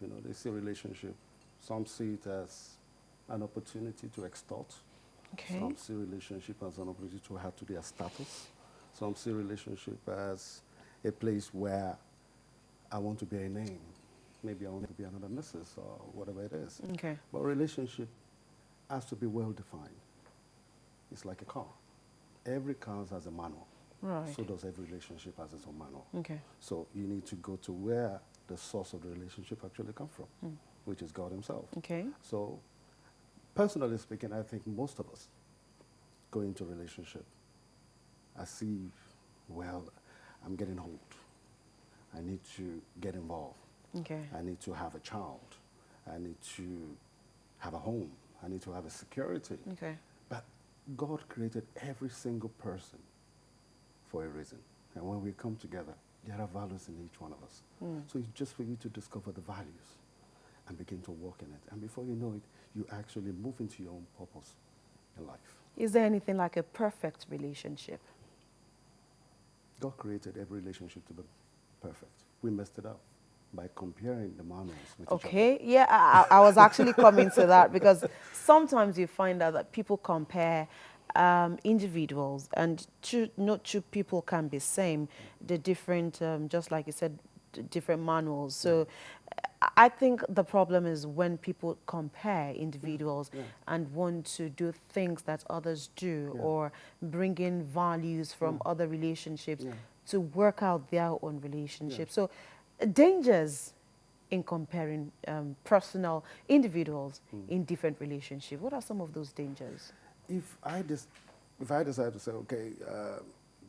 You know, they see relationship. Some see it as an opportunity to extort. Okay. Some see relationship as an opportunity to add to their status. Some see relationship as a place where I want to be a name. Maybe I want to be another missus or whatever it is. Okay. But relationship has to be well defined. It's like a car. Every car has a manual. Right. So does every relationship has its own manual. Okay. So you need to go to where the source of the relationship actually comes from, which is God Himself. Okay. So, personally speaking, I think most of us go into a relationship as if, well, I'm getting old. I need to get involved. Okay. I need to have a child. I need to have a home. I need to have a security. Okay. But God created every single person for a reason. And when we come together, there are values in each one of us. So it's just for you to discover the values and begin to walk in it. And before you know it, you actually move into your own purpose in life. Is there anything like a perfect relationship? God created every relationship to be perfect. We messed it up by comparing the manuals with each other. Okay, yeah, I was actually coming to that because sometimes you find out that people compare individuals, and not two people can be same. The different, just like you said, different manuals. So I think the problem is when people compare individuals Yeah. and want to do things that others do, Yeah. or bring in values from other relationships Yeah. to work out their own relationship. Yeah. So dangers in comparing personal individuals in different relationships. What are some of those dangers? If I, if I decide to say, okay,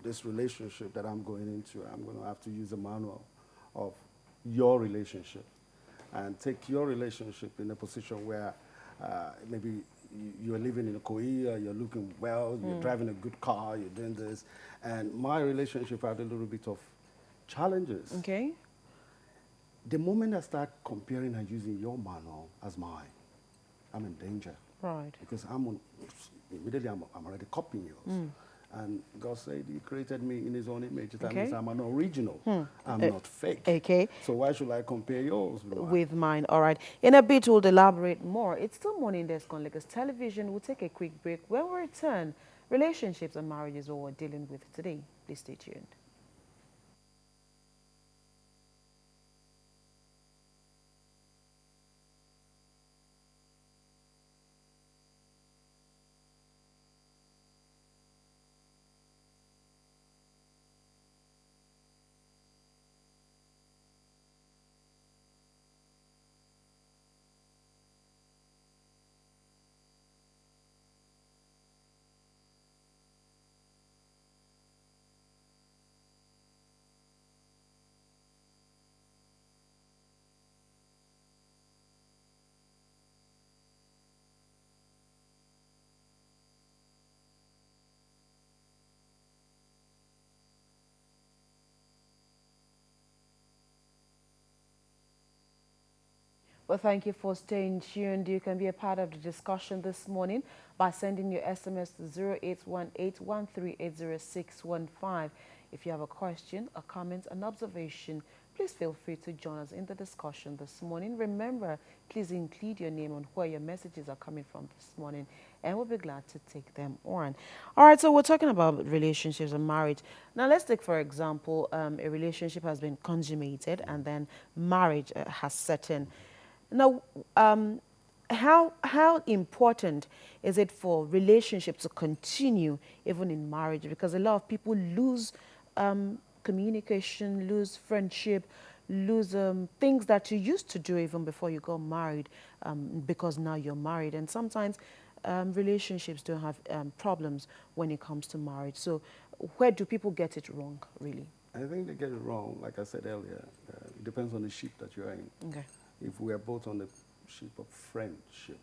this relationship that I'm going into, I'm going to have to use a manual of your relationship and take your relationship in a position where maybe you're living in Korea, you're looking well, you're driving a good car, you're doing this, and my relationship had a little bit of challenges. Okay. The moment I start comparing and using your manual as mine, I'm in danger. Right. Because immediately I'm already copying yours. And God said He created me in His own image. That means Okay. I'm an original. I'm not fake. Okay. So why should I compare yours with mine? With mine. All right. In a bit, we'll elaborate more. It's still Morning Desk on Lagos Television. We'll take a quick break. When we return, relationships and marriages is what we're dealing with today. Please stay tuned. Well, thank you for staying tuned. You can be a part of the discussion this morning by sending your SMS to 0818-1380615. If you have a question, a comment, an observation, please feel free to join us in the discussion this morning. Remember, please include your name on where your messages are coming from this morning, and we'll be glad to take them on. All right, so we're talking about relationships and marriage. Now, let's take, for example, a relationship has been consummated and then marriage has set in. Now, how important is it for relationships to continue even in marriage? Because a lot of people lose communication, lose friendship, lose things that you used to do even before you got married, because now you're married. And sometimes relationships don't have problems when it comes to marriage. So where do people get it wrong, really? I think they get it wrong. Like I said earlier, it depends on the ship that you're in. Okay. If we are both on the ship of friendship,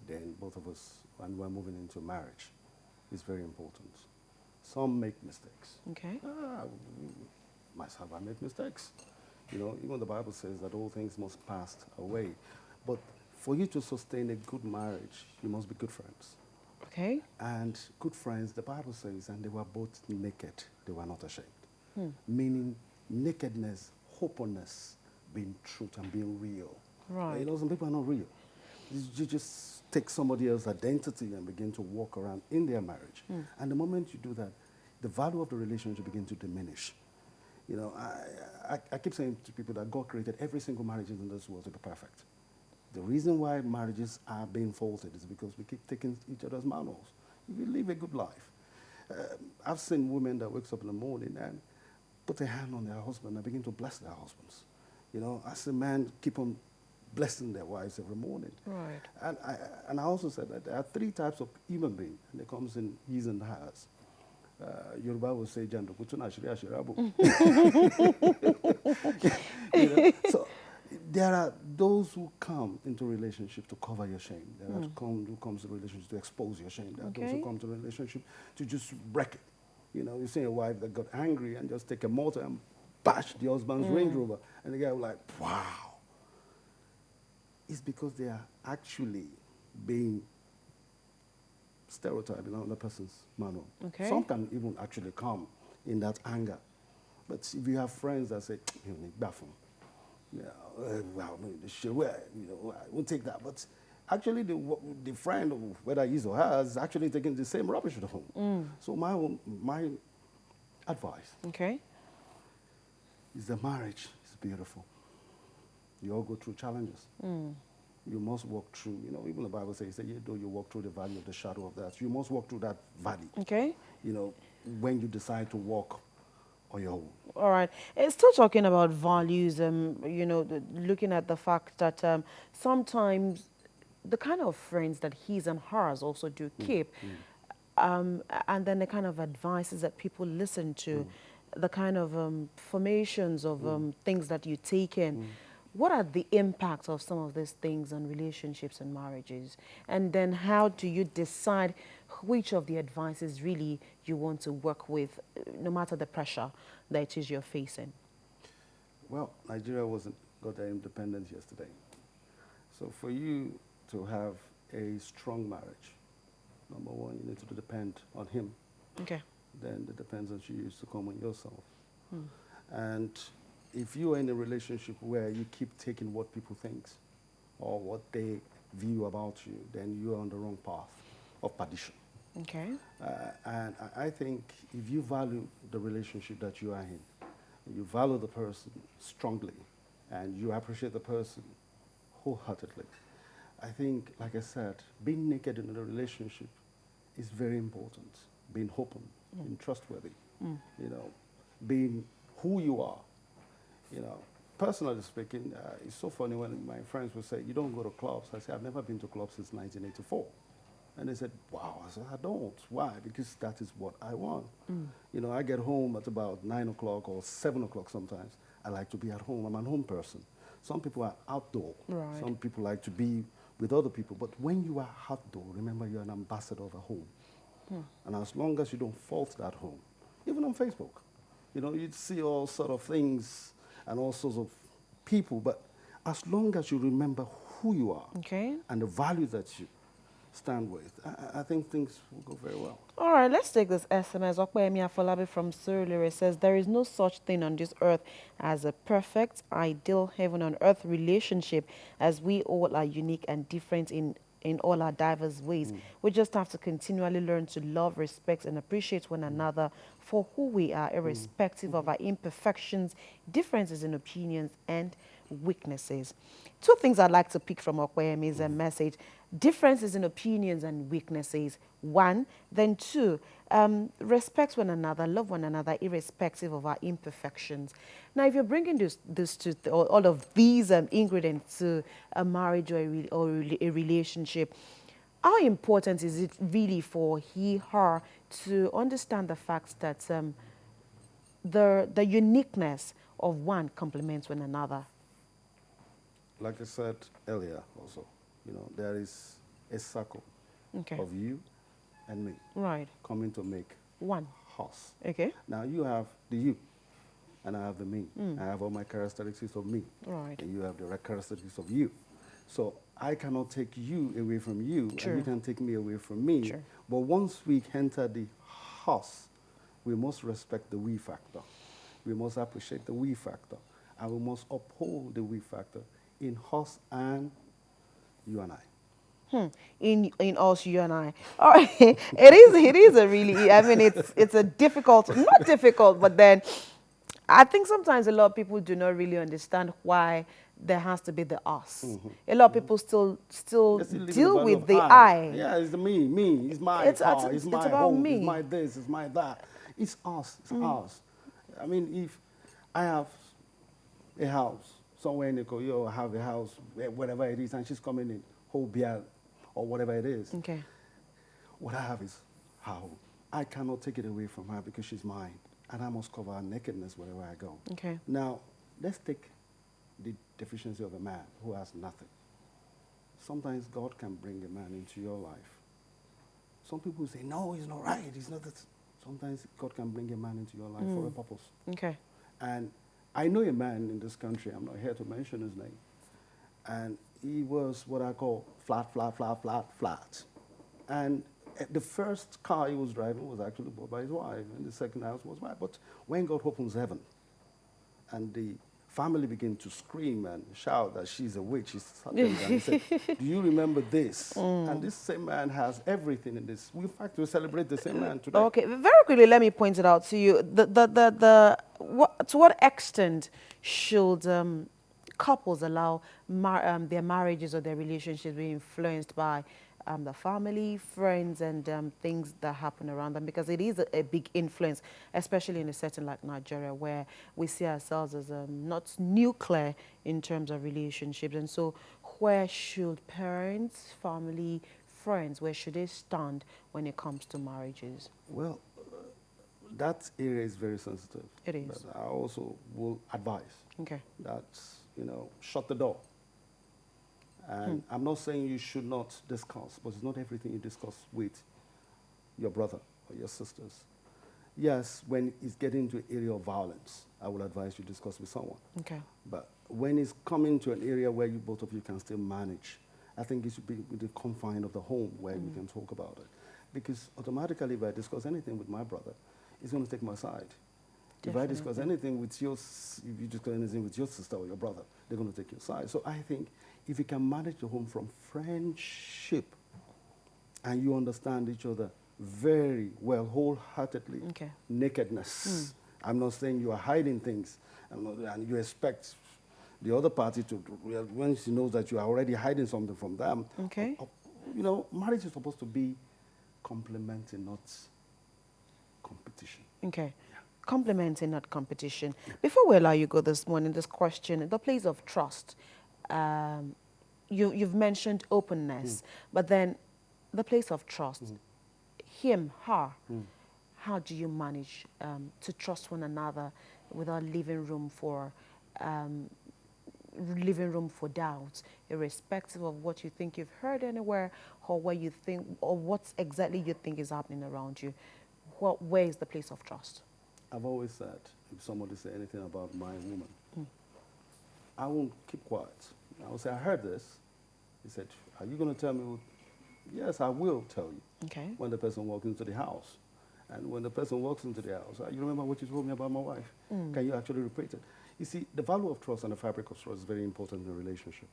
then both of us, and we're moving into marriage, is very important. Some make mistakes. Okay. Myself, I make mistakes. You know, even the Bible says that all things must pass away. But for you to sustain a good marriage, you must be good friends. Okay. And good friends, the Bible says, and they were both naked, they were not ashamed. Meaning nakedness, openness, being truth and being real. Right. Some people are not real. You just take somebody else's identity and begin to walk around in their marriage. And the moment you do that, the value of the relationship begins to diminish. I keep saying to people that God created every single marriage in this world to be perfect. The reason why marriages are being faulted is because we keep taking each other's manuals. If you live a good life. I've seen women that wakes up in the morning and put their hand on their husband and begin to bless their husbands. I see men keep on blessing their wives every morning. Right. And I also said that there are 3 types of human beings, and it comes in his and hers. Yoruba will say, "Jando kutuna ashiri ashirabu." So there are those who come into relationship to cover your shame. There are who comes to relationship to expose your shame. There are those who come to relationship to just wreck it. You see a wife that got angry and just take a mortar and bash the husband's Range Rover, and the guy was like, "Wow." It's because they are actually being stereotyped in another person's manual. Okay. Some can even actually come in that anger. But if you have friends that say, well, I won't take that. But actually, the friend, whether he's or her, is actually taking the same rubbish to home. So my advice is that marriage is beautiful. You all go through challenges. You must walk through, even the Bible says, though you walk through the valley of the shadow of death, you must walk through that valley. Okay. When you decide to walk on your own. All right. It's still talking about values, looking at the fact that sometimes the kind of friends that his and hers also do keep, and then the kind of advices that people listen to, the kind of formations of things that you take in. What are the impacts of some of these things on relationships and marriages? And then how do you decide which of the advices really you want to work with, no matter the pressure that it is you're facing? Well, Nigeria got their independence yesterday. So for you to have a strong marriage, number one, you need to depend on him. Okay. Then the dependence you use to come on yourself. And if you are in a relationship where you keep taking what people think or what they view about you, then you are on the wrong path of perdition. Okay. And I think if you value the relationship that you are in, you value the person strongly, and you appreciate the person wholeheartedly, I think, like I said, being naked in a relationship is very important. Being open, being trustworthy, being who you are. Personally speaking, it's so funny when my friends would say, "You don't go to clubs." I say, "I've never been to clubs since 1984. And they said, "Wow." I said, "I don't." Why? Because that is what I want. I get home at about 9 o'clock or 7 o'clock sometimes. I like to be at home. I'm a home person. Some people are outdoor. Right. Some people like to be with other people. But when you are outdoor, remember you're an ambassador of a home. And as long as you don't fault that home, even on Facebook, you'd see all sort of things and all sorts of people. But as long as you remember who you are and the values that you stand with, I think things will go very well. All right, let's take this SMS. Okpeyemi Afolabi from Surulere says, there is no such thing on this earth as a perfect, ideal heaven on earth relationship, as we all are unique and different in all our diverse ways. We just have to continually learn to love, respect, and appreciate one another for who we are, irrespective of our imperfections, differences in opinions, and weaknesses. 2 things I'd like to pick from Okpeyemi's message: differences in opinions and weaknesses, 1. Then 2, respect one another, love one another, irrespective of our imperfections. Now, if you're bringing all of these ingredients to a marriage or a relationship, how important is it really for he, her to understand the fact that the uniqueness of one complements one another? Like I said earlier also, there is a circle of you and me coming to make one us. Okay. Now you have the you, and I have the me. I have all my characteristics of me. Right. And you have the characteristics of you. So I cannot take you away from you, and you can take me away from me. But once we enter the us, we must respect the we factor. We must appreciate the we factor. And we must uphold the we factor in us and you and I. In us, you and I. All right, it is a really. I mean, it's a difficult, not difficult, but then I think sometimes a lot of people do not really understand why there has to be the us. A lot of people still They still live in the deal value with of the I. I. Yeah, it's the me. It's my car, it's It's my about home, it's me. my this, it's my that. It's us, it's us. I mean, if I have a house somewhere in Ikoyi, or have a house wherever it is, and she's coming in Hobia or whatever it is, Okay. what I have is her home. I cannot take it away from her because she's mine, and I must cover her nakedness wherever I go. Okay. Now, let's take the deficiency of a man who has nothing. Sometimes God can bring a man into your life. Some people say, no, he's not right, he's not that. Sometimes God can bring a man into your life for a purpose. Okay. And I know a man in this country, I'm not here to mention his name, and he was what I call flat. And the first car he was driving was actually bought by his wife, and the second house was mine. But when God opens heaven, and the family begin to scream and shout that she's a witch, she's something, and he said, do you remember this? And this same man has everything in this. We, in fact, we celebrate the same man today. Okay, very quickly, let me point it out to you. To what extent should couples allow their marriages or their relationships be influenced by the family, friends, and things that happen around them? Because it is a big influence, especially in a setting like Nigeria, where we see ourselves as not nuclear in terms of relationships. And so where should parents, family, friends, where should they stand when it comes to marriages? Well, that area is very sensitive. It is. But I also will advise Okay. that, shut the door. And I'm not saying you should not discuss, but it's not everything you discuss with your brother or your sisters. Yes, when it's getting to an area of violence, I will advise you discuss with someone. Okay. But when it's coming to an area where you both of you can still manage, I think it should be with the confine of the home where we can talk about it. Because automatically, if I discuss anything with my brother, he's going to take my side. If I discuss anything with if you discuss anything with your sister or your brother, they're going to take your side. So I think if you can manage the home from friendship and you understand each other very well, wholeheartedly, Okay. nakedness. I'm not saying you are hiding things, and you expect the other party to, when she knows that you are already hiding something from them. Okay. Marriage is supposed to be complementing, not competition. Okay. Complementing, not competition. Before we allow you go this morning, this question, the place of trust. You've mentioned openness, but then the place of trust. Him, her. How do you manage to trust one another without leaving room for doubt, irrespective of what you think you've heard anywhere, or where you think, or what exactly you think is happening around you? Where is the place of trust? I've always said, if somebody say anything about my woman, I won't keep quiet. I will say, I heard this. He said, are you going to tell me? Yes, I will tell you. Okay. When the person walks into the house. And when the person walks into the house, you remember what you told me about my wife? Can you actually repeat it? You see, the value of trust and the fabric of trust is very important in a relationship.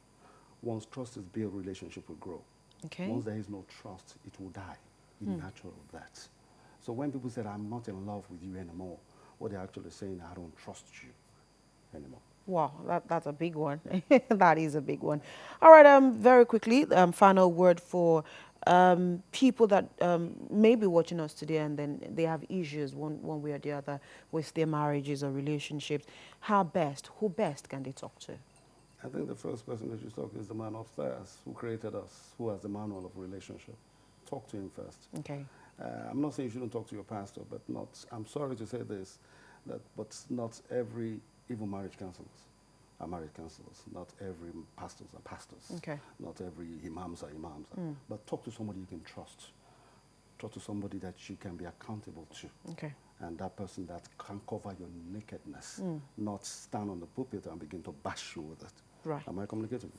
Once trust is built, relationship will grow. Okay. Once there is no trust, it will die. It's natural of that. So when people say, I'm not in love with you anymore, what they're actually saying, I don't trust you anymore. Wow, that's a big one. That is a big one. All right, very quickly, final word for people that may be watching us today and then they have issues one way or the other with their marriages or relationships. Who best can they talk to? I think the first person that you talk to is the man upstairs who created us, who has the manual of relationship. Talk to him first. Okay. I'm not saying you shouldn't talk to your pastor, but I'm sorry to say this, but not every even marriage counselors are marriage counselors. Not every pastors are pastors. Okay. Not every imams are imams. But talk to somebody you can trust. Talk to somebody that you can be accountable to. Okay. And that person that can cover your nakedness, not stand on the pulpit and begin to bash you with it. Right. Am I communicating?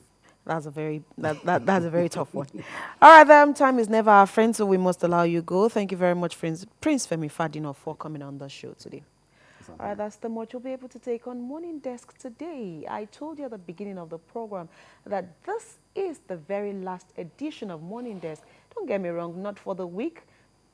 That's a very that's a very tough one. All right, time is never our friend, so we must allow you go. Thank you very much, Prince Femi Oluwasina, for coming on the show today. from All right, him. that's the much you'll be able to take on Morning Desk today. I told you at the beginning of the program that this is the very last edition of Morning Desk. Don't get me wrong, not for the week,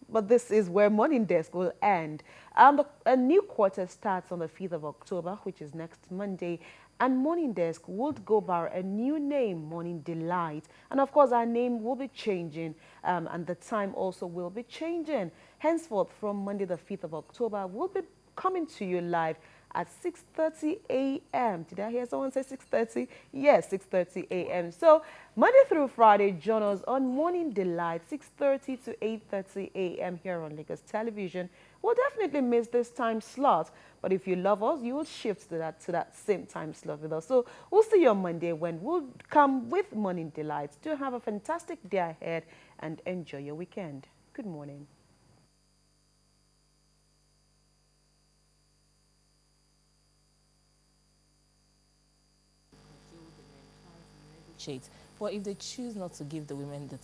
but this is where Morning Desk will end. A new quarter starts on the 5th of October, which is next Monday, and Morning Desk would go by a new name, Morning Delight. And of course, our name will be changing, and the time also will be changing. Henceforth, from Monday the 5th of October, we'll be coming to you live at 6:30 a.m. Did I hear someone say 6:30? Yes, 6:30 a.m. So Monday through Friday, join us on Morning Delight, 6:30 to 8:30 a.m. here on Lagos Television. We'll definitely miss this time slot, but if you love us, you will shift to that same time slot with us. So we'll see you on Monday when we'll come with Morning Delight. Do have a fantastic day ahead and enjoy your weekend. Good morning. But if they choose not to give the women the